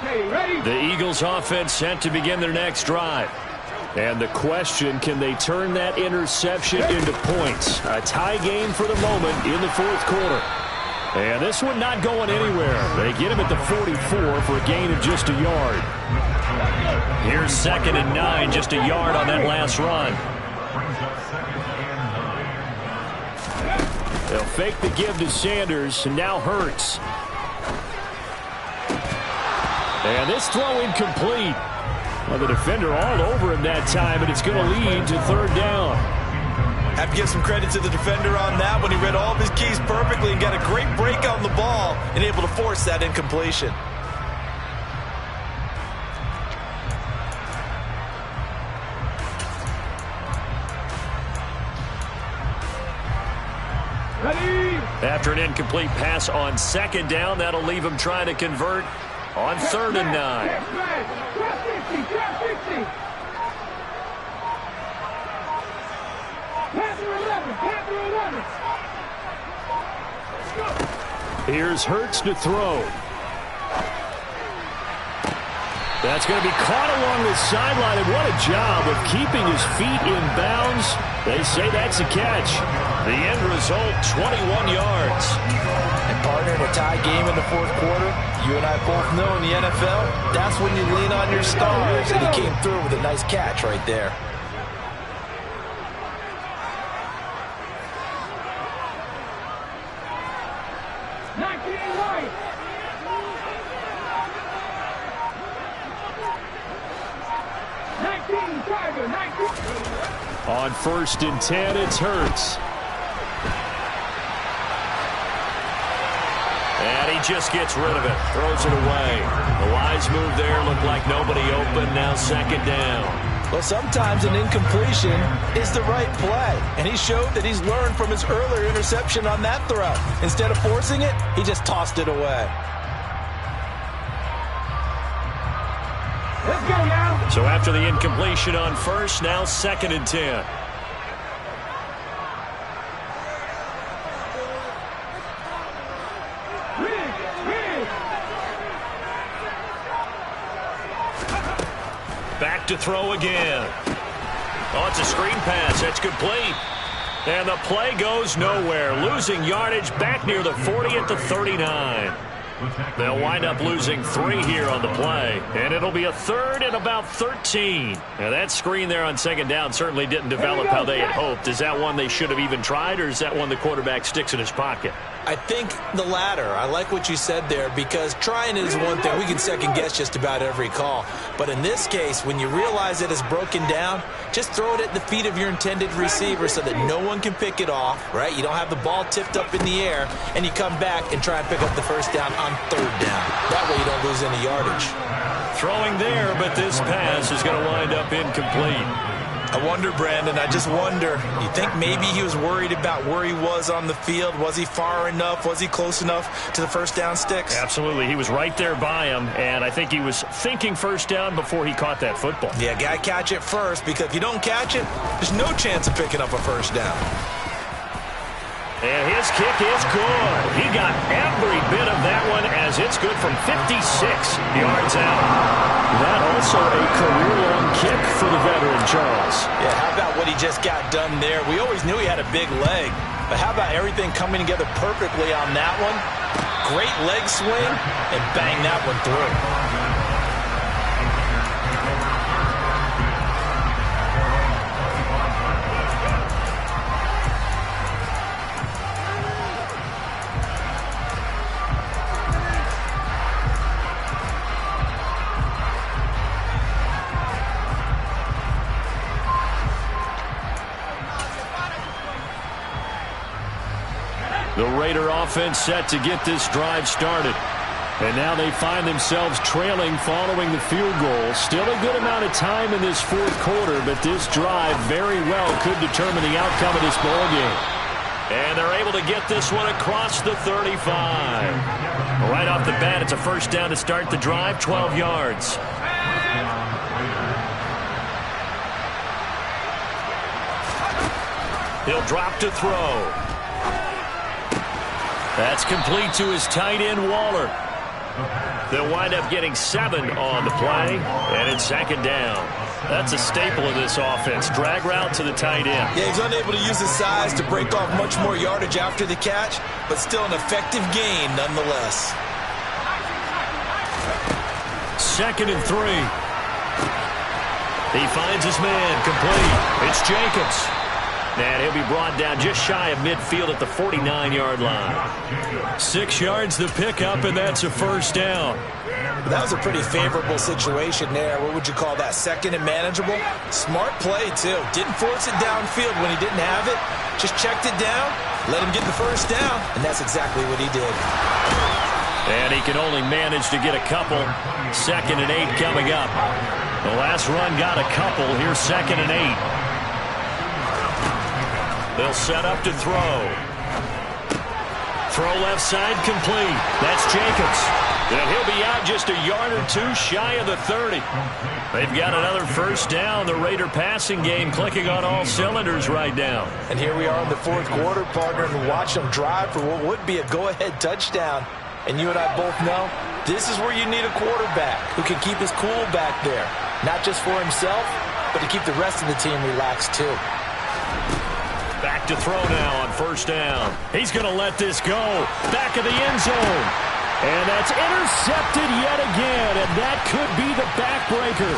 The Eagles offense set to begin their next drive. And the question, can they turn that interception into points? A tie game for the moment in the fourth quarter. And this one not going anywhere. They get him at the 44 for a gain of just a yard. Here's 2nd and 9, just a yard on that last run. They'll fake the give to Sanders, and now Hurts. And this throw incomplete. Well, the defender all over him that time, and it's going to lead to 3rd down. Have to give some credit to the defender on that when he read all of his keys perfectly and got a great break on the ball and able to force that incompletion. After an incomplete pass on 2nd down, that'll leave him trying to convert on 3rd and 9. Here's Hurts to throw. That's going to be caught along the sideline, and what a job of keeping his feet in bounds. They say that's a catch. The end result, 21 yards. And partner, in a tie game in the fourth quarter, you and I both know in the NFL, that's when you lean on your stars, and he came through with a nice catch right there. On 1st and 10, it's Hurts. And he just gets rid of it. Throws it away. The wise move there. Looked like nobody open. Now 2nd down. Well, sometimes an incompletion is the right play. And he showed that he's learned from his earlier interception on that throw. Instead of forcing it, he just tossed it away. Let's go now. So after the incompletion on 1st, now 2nd and 10. Back to throw again. Oh, it's a screen pass. That's complete. And the play goes nowhere. Losing yardage back near the 40 at the 39. They'll wind up losing 3 here on the play. And it'll be a 3rd and about 13. Now, that screen there on 2nd down certainly didn't develop how they had hoped. Is that one they should have even tried, or is that one the quarterback sticks in his pocket? I think the latter. I like what you said there, because trying it is one thing. We can second-guess just about every call. But in this case, when you realize it is broken down, just throw it at the feet of your intended receiver so that no one can pick it off, right? You don't have the ball tipped up in the air, and you come back and try and pick up the 1st down on 3rd down. That way you don't lose any yardage. Throwing there, but this pass is going to wind up incomplete. I wonder, Brandon, I just wonder, you think maybe he was worried about where he was on the field? Was he far enough? Was he close enough to the 1st down sticks? Absolutely. He was right there by him, and I think he was thinking 1st down before he caught that football. Yeah, got to catch it first, because if you don't catch it, there's no chance of picking up a 1st down. And his kick is good. He got every bit of that one, as it's good from 56 yards out. That also a career-long kick for the veteran, Charles. Yeah, how about what he just got done there? We always knew he had a big leg, but how about everything coming together perfectly on that one? Great leg swing, and bang that one through. The Raider offense set to get this drive started. And now they find themselves trailing following the field goal. Still a good amount of time in this fourth quarter, but this drive very well could determine the outcome of this ball game. And they're able to get this one across the 35. Right off the bat, it's a 1st down to start the drive, 12 yards. He'll drop to throw. That's complete to his tight end, Waller. They'll wind up getting 7 on the play, and it's 2nd down. That's a staple of this offense. Drag route to the tight end. Yeah, he's unable to use his size to break off much more yardage after the catch, but still an effective gain nonetheless. 2nd and 3. He finds his man, complete. It's Jacobs. And he'll be brought down just shy of midfield at the 49-yard line. 6 yards the pickup, and that's a 1st down. That was a pretty favorable situation there. What would you call that? 2nd and manageable? Smart play, too. Didn't force it downfield when he didn't have it. Just checked it down, let him get the 1st down, and that's exactly what he did. And he can only manage to get a couple. 2nd and 8 coming up. The last run got a couple. Here's 2nd and 8. They'll set up to throw. Throw left side complete. That's Jacobs. And he'll be out just a yard or 2 shy of the 30. They've got another 1st down. The Raider passing game clicking on all cylinders right now. And here we are in the 4th quarter, partner, and watch them drive for what would be a go-ahead touchdown. And you and I both know this is where you need a quarterback who can keep his cool back there. Not just for himself, but to keep the rest of the team relaxed too. Back to throw now on 1st down. He's going to let this go. Back of the end zone. And that's intercepted yet again. And that could be the backbreaker.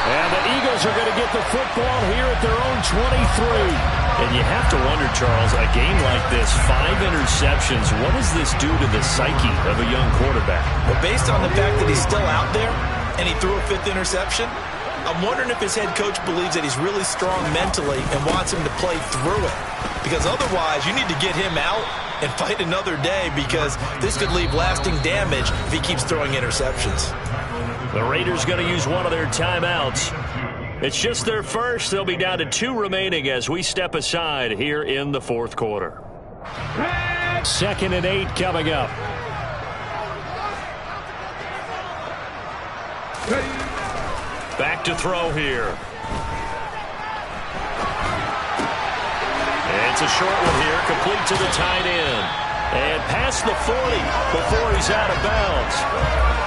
And the Eagles are going to get the football here at their own 23. And you have to wonder, Charles, a game like this, 5 interceptions, what does this do to the psyche of a young quarterback? Well, based on the fact that he's still out there and he threw a 5th interception, I'm wondering if his head coach believes that he's really strong mentally and wants him to play through it. Because otherwise, you need to get him out and fight another day, because this could leave lasting damage if he keeps throwing interceptions. The Raiders going to use one of their timeouts. It's just their first. They'll be down to 2 remaining as we step aside here in the 4th quarter. 2nd and 8 coming up. Back to throw here. It's a short one here, complete to the tight end. And past the 40 before he's out of bounds.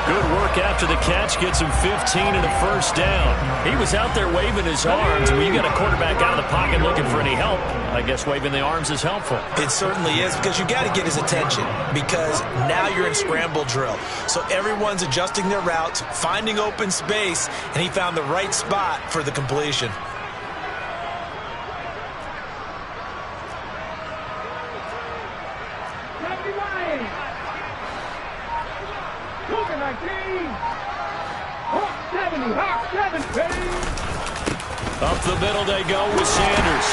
Good work after the catch, gets him 15 and a 1st down. He was out there waving his arms. When you got a quarterback out of the pocket looking for any help, I guess waving the arms is helpful. It certainly is, because you got to get his attention, because now you're in scramble drill. So everyone's adjusting their routes, finding open space, and he found the right spot for the completion. Up the middle they go with Sanders.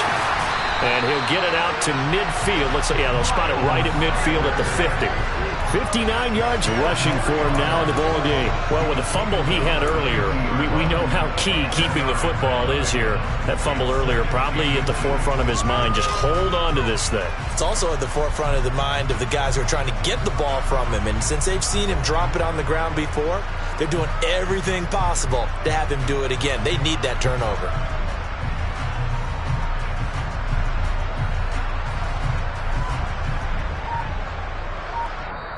And he'll get it out to midfield. They'll spot it right at midfield at the 50. 59 yards rushing for him now in the ball game. Well, with the fumble he had earlier, we know how key keeping the football is here. That fumble earlier probably at the forefront of his mind. Just hold on to this thing. It's also at the forefront of the mind of the guys who are trying to get the ball from him. And since they've seen him drop it on the ground before, they're doing everything possible to have him do it again. They need that turnover.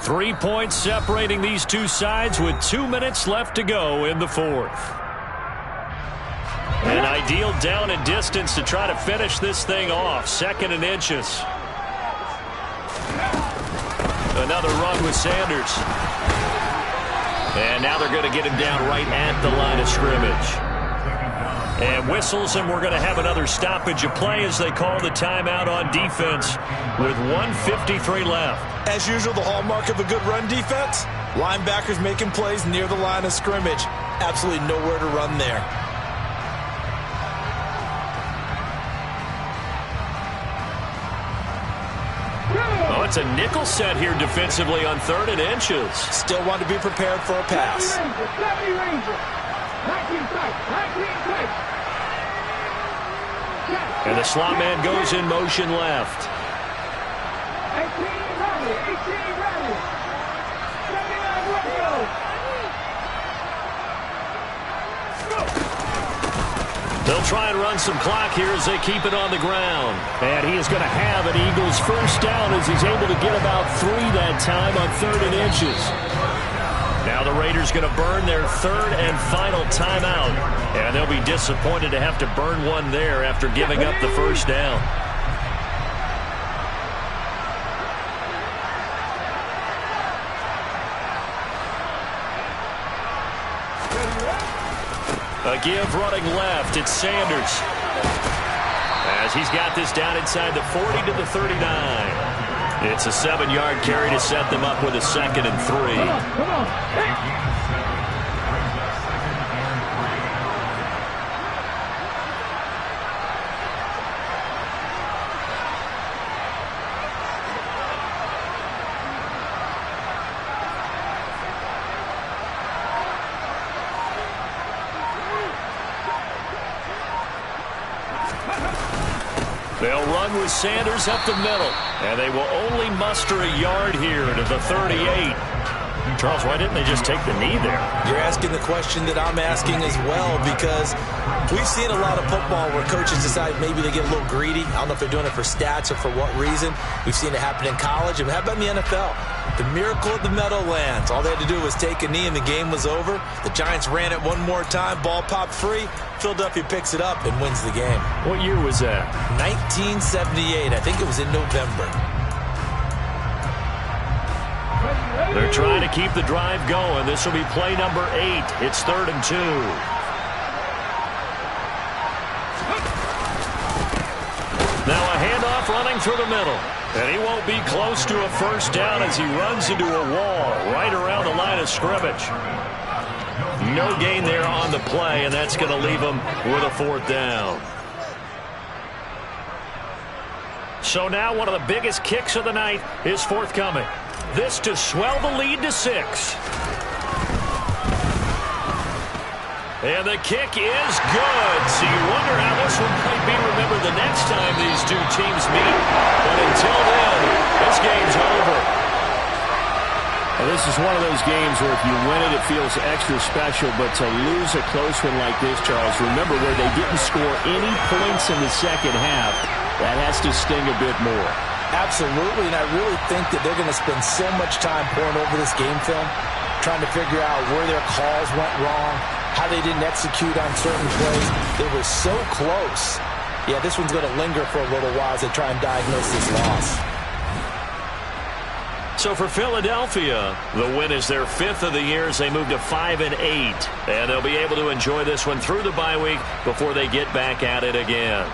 Three points separating these two sides with 2 minutes left to go in the 4th. An ideal down and distance to try to finish this thing off. 2nd and inches. Another run with Sanders. And now they're going to get him down right at the line of scrimmage. And whistles, and we're going to have another stoppage of play as they call the timeout on defense with 1:53 left. As usual, the hallmark of a good run defense, linebackers making plays near the line of scrimmage. Absolutely nowhere to run there. Oh, it's a nickel set here defensively on 3rd and inches. Still want to be prepared for a pass. And the slot man goes in motion left. They'll try and run some clock here as they keep it on the ground. And he is going to have an Eagles first down as he's able to get about 3 that time on 3rd and inches. Now the Raiders going to burn their 3rd and final timeout. And they'll be disappointed to have to burn one there after giving up the first down. A give running left. It's Sanders. As he's got this down inside the 40 to the 39. It's a 7-yard carry to set them up with a 2nd and 3. Come on. Hey. They'll run with Sanders up the middle. And they will only muster a yard here to the 38. Charles, why didn't they just take the knee there? You're asking the question that I'm asking as well, because we've seen a lot of football where coaches decide maybe they get a little greedy. I don't know if they're doing it for stats or for what reason. We've seen it happen in college. And how about in the NFL? The miracle of the Meadowlands. All they had to do was take a knee and the game was over. The Giants ran it one more time. Ball popped free. Philadelphia picks it up and wins the game. What year was that? 1978. I think it was in November. They're trying to keep the drive going. This will be play number 8. It's 3rd and 2. Now a handoff running through the middle. And he won't be close to a first down as he runs into a wall right around the line of scrimmage. No gain there on the play, and that's going to leave him with a 4th down. So now one of the biggest kicks of the night is forthcoming. This to swell the lead to 6. And the kick is good. So you wonder how this one might be remembered the next time these two teams meet. But until then, this game's over. Well, this is one of those games where if you win it, it feels extra special. But to lose a close one like this, Charles, remember where they didn't score any points in the second half. That has to sting a bit more. Absolutely, and I really think that they're going to spend so much time poring over this game film, trying to figure out where their calls went wrong, how they didn't execute on certain plays. They were so close. Yeah, this one's going to linger for a little while as they try and diagnose this loss. So for Philadelphia, the win is their 5th of the year as they move to 5 and 8. And they'll be able to enjoy this one through the bye week before they get back at it again.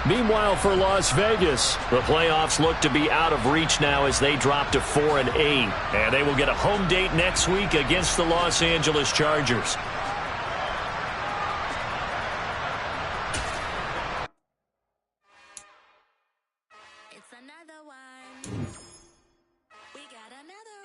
Meanwhile, for Las Vegas, the playoffs look to be out of reach now as they drop to 4 and 8. And they will get a home date next week against the Los Angeles Chargers. It's another one. We got another